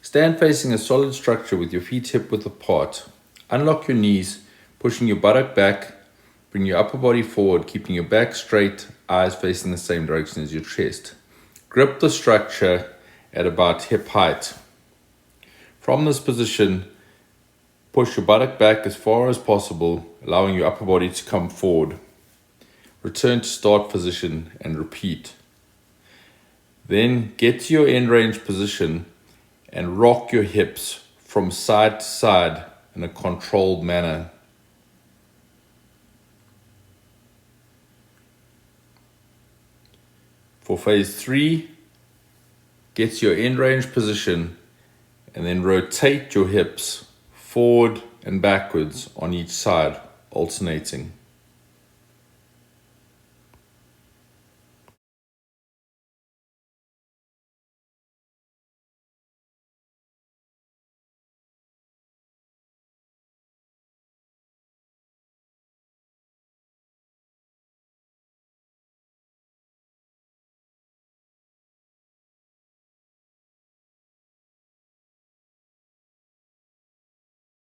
Stand facing a solid structure with your feet hip-width apart. Unlock your knees, pushing your buttock back. Bring your upper body forward, keeping your back straight, eyes facing the same direction as your chest. Grip the structure at about hip height. From this position, push your buttock back as far as possible, allowing your upper body to come forward. Return to start position and repeat. Then get to your end range position and rock your hips from side to side in a controlled manner. For phase 3, get to your end range position and then rotate your hips forward and backwards on each side, alternating.